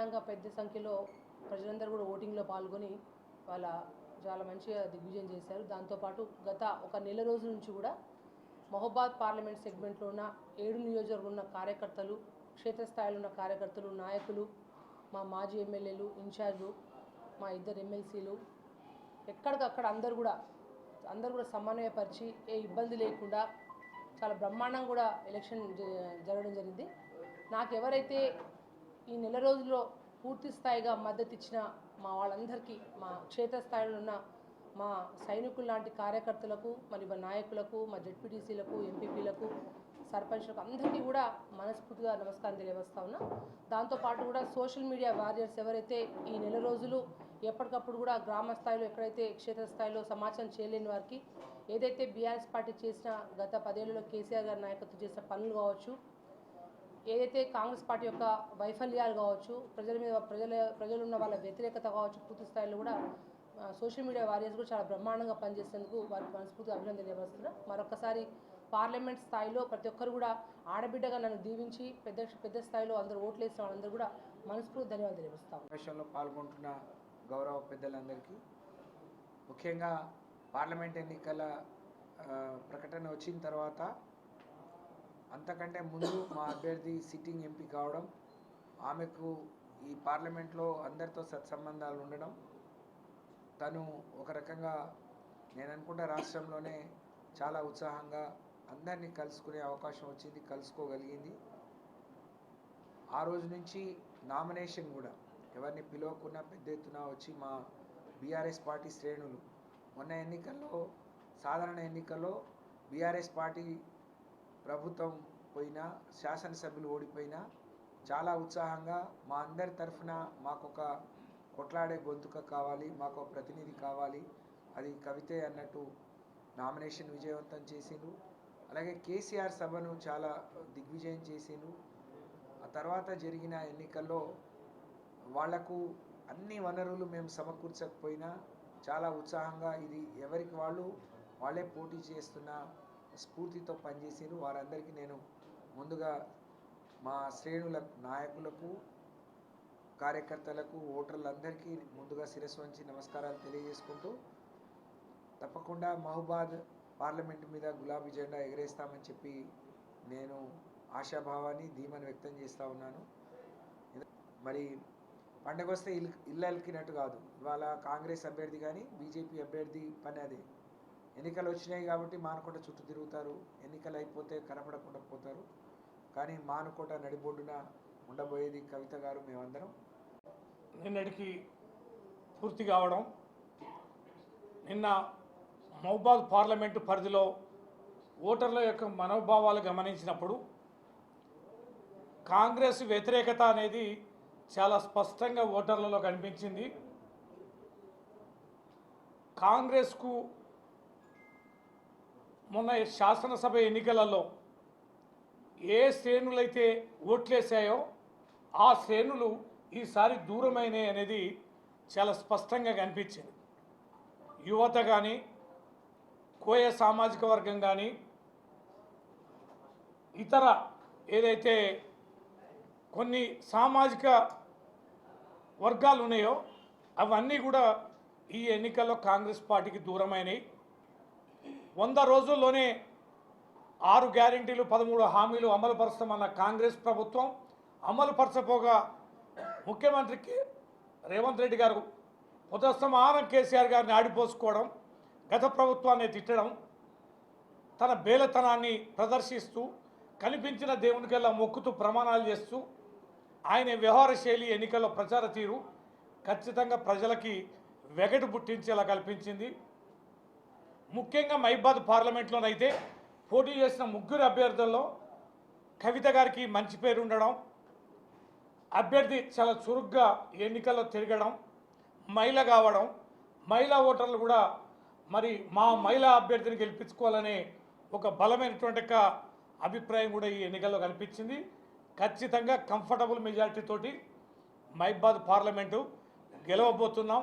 బ్రహ్మాండంగా పెద్ద సంఖ్యలో ప్రజలందరూ కూడా ఓటింగ్లో పాల్గొని వాళ్ళ చాలా మంచిగా దిగ్విజయం చేశారు. దాంతోపాటు గత ఒక నెల రోజుల నుంచి కూడా మహబాద్ పార్లమెంట్ సెగ్మెంట్లో ఉన్న 7 నియోజకవర్గం ఉన్న కార్యకర్తలు, క్షేత్రస్థాయిలో ఉన్న కార్యకర్తలు, నాయకులు, మా మాజీ ఎమ్మెల్యేలు, ఇన్ఛార్జు, మా ఇద్దరు ఎమ్మెల్సీలు ఎక్కడికక్కడ అందరూ కూడా సమన్వయపరిచి ఏ ఇబ్బంది లేకుండా చాలా బ్రహ్మాండంగా కూడా ఎలక్షన్ జరగడం జరిగింది. నాకు ఎవరైతే ఈ నెల రోజుల్లో పూర్తి స్థాయిగా మద్దతు ఇచ్చిన మా వాళ్ళందరికీ, మా క్షేత్రస్థాయిలో ఉన్న మా సైనికులు లాంటి కార్యకర్తలకు, మరి మా నాయకులకు, మా జెడ్పీటీసీలకు, ఎంపీపీలకు, సర్పంచ్లకు అందరికీ కూడా మనస్ఫూర్తిగా నమస్కారం తెలియజేస్తా ఉన్నా. దాంతోపాటు కూడా సోషల్ మీడియా వారియర్స్ ఎవరైతే ఈ నెల రోజులు ఎప్పటికప్పుడు కూడా గ్రామ స్థాయిలో ఎక్కడైతే క్షేత్రస్థాయిలో సమాచారం చేయలేని వారికి ఏదైతే బీఆర్ఎస్ పార్టీ చేసిన గత 10 ఏళ్లలో కేసీఆర్ గారి నాయకత్వం చేసిన పనులు కావచ్చు, ఏదైతే కాంగ్రెస్ పార్టీ యొక్క వైఫల్యాలు కావచ్చు, ప్రజల మీద ప్రజలున్న వాళ్ళ వ్యతిరేకత కావచ్చు, పూర్తి స్థాయిలో కూడా సోషల్ మీడియా వారియర్స్ కూడా చాలా బ్రహ్మాండంగా పనిచేసేందుకు వారికి మనస్ఫూర్తిగా అభినందన తెలియజేస్తున్నా. మరొకసారి పార్లమెంట్ స్థాయిలో ప్రతి ఒక్కరు కూడా ఆడబిడ్డగా నన్ను దీవించి పెద్ద స్థాయిలో అందరూ ఓట్లు వేసిన వాళ్ళందరూ కూడా మనస్ఫూర్తి ధన్యవాదాలు తెలియజేస్తాం. విషయంలో పాల్గొంటున్న గౌరవ పెద్దలందరికీ, ముఖ్యంగా పార్లమెంట్ ఎన్నికల ప్రకటన వచ్చిన తర్వాత అంతకంటే ముందు మా అభ్యర్థి సిట్టింగ్ ఎంపీ కావడం, ఆమెకు ఈ పార్లమెంట్లో అందరితో సత్సంబంధాలు ఉండడం, తను ఒక రకంగా నేను అనుకుంటా రాష్ట్రంలోనే చాలా ఉత్సాహంగా అందరినీ కలుసుకునే అవకాశం వచ్చింది, కలుసుకోగలిగింది. ఆ రోజు నుంచి నామినేషన్ కూడా ఎవరిని పిలవకుండా పెద్ద ఎత్తున వచ్చి మా బీఆర్ఎస్ పార్టీ శ్రేణులు, మొన్న ఎన్నికల్లో సాధారణ ఎన్నికల్లో బీఆర్ఎస్ పార్టీ ప్రభుత్వం పోయినా, శాసనసభ్యులు ఓడిపోయినా చాలా ఉత్సాహంగా మా అందరి తరఫున మాకొక కొట్లాడే గొంతుక కావాలి, మాకు ప్రతినిధి కావాలి, అది కవితే అన్నట్టు నామినేషన్ విజయవంతం చేసిండ్రు. అలాగే కేసీఆర్ సభను చాలా దిగ్విజయం చేసిండ్రు. ఆ తర్వాత జరిగిన ఎన్నికల్లో వాళ్లకు అన్ని వనరులు మేము సమకూర్చకపోయినా చాలా ఉత్సాహంగా ఇది ఎవరికి వాళ్ళే పోటీ చేస్తున్న స్ఫూర్తితో పనిచేసారు. వారందరికీ నేను ముందుగా మా శ్రేణుల నాయకులకు, కార్యకర్తలకు, ఓటర్లందరికీ ముందుగా శిరస్సు వంచి నమస్కారాలు తెలియజేసుకుంటూ, తప్పకుండా మహబాద్ పార్లమెంటు మీద గులాబీ జెండా ఎగరేస్తామని చెప్పి నేను ఆశాభావాన్ని, ధీమాన్ని వ్యక్తం చేస్తూ ఉన్నాను. మరి పండగ వస్తే ఇల్లు అలికినట్టు కాదు, ఇవాళ కాంగ్రెస్ అభ్యర్థి కానీ బీజేపీ అభ్యర్థి పని అదే. ఎన్నికలు వచ్చినాయి కాబట్టి మానుకోట చుట్టూ తిరుగుతారు, ఎన్నికలు అయిపోతే కనపడకుండా పోతారు. కానీ మానుకోట నడిబొడ్డున ఉండబోయేది కవిత గారు, మేమందరం. నిన్నటికి పూర్తి కావడం, నిన్న మహబాద్ పార్లమెంటు పరిధిలో ఓటర్ల యొక్క మనోభావాలు గమనించినప్పుడు కాంగ్రెస్ వ్యతిరేకత అనేది చాలా స్పష్టంగా ఓటర్లలో కనిపించింది. కాంగ్రెస్కు మొన్న శాసనసభ ఎన్నికలలో ఏ శ్రేణులైతే ఓట్లేసాయో ఆ శ్రేణులు ఈసారి దూరమైనాయి అనేది చాలా స్పష్టంగా కనిపించింది. యువత కానీ, కోయ సామాజిక వర్గం కానీ, ఇతర ఏదైతే కొన్ని సామాజిక వర్గాలు ఉన్నాయో అవన్నీ కూడా ఈ ఎన్నికల్లో కాంగ్రెస్ పార్టీకి దూరమైనవి. 100 రోజుల్లోనే 6 గ్యారెంటీలు, 13 హామీలు అమలు పరుస్తామన్న కాంగ్రెస్ ప్రభుత్వం అమలు పరచపోగా ముఖ్యమంత్రికి రేవంత్ రెడ్డి గారు ఉదస్తమానం కేసీఆర్ గారిని ఆడిపోసుకోవడం, గత ప్రభుత్వాన్ని తిట్టడం, తన బేలతనాన్ని ప్రదర్శిస్తూ కనిపించిన దేవునికెల్లా మొక్కుతూ ప్రమాణాలు చేస్తూ ఆయన వ్యవహార శైలి, ఎన్నికల్లో ప్రచార తీరు ఖచ్చితంగా ప్రజలకి వెగటు పుట్టించేలా కల్పించింది. ముఖ్యంగా మహబాద్ పార్లమెంట్లోనైతే పోటీ చేసిన 3 అభ్యర్థుల్లో కవిత గారికి మంచి పేరు ఉండడం, అభ్యర్థి చాలా చురుగ్గా ఎన్నికల్లో తిరగడం, మహిళ కావడం, మహిళా ఓటర్లు కూడా మరి మా మహిళా అభ్యర్థిని గెలిపించుకోవాలనే ఒక బలమైనటువంటి అభిప్రాయం కూడా ఈ ఎన్నికల్లో కనిపించింది. ఖచ్చితంగా కంఫర్టబుల్ మెజారిటీ తోటి మహబాద్ పార్లమెంటు గెలవబోతున్నాం.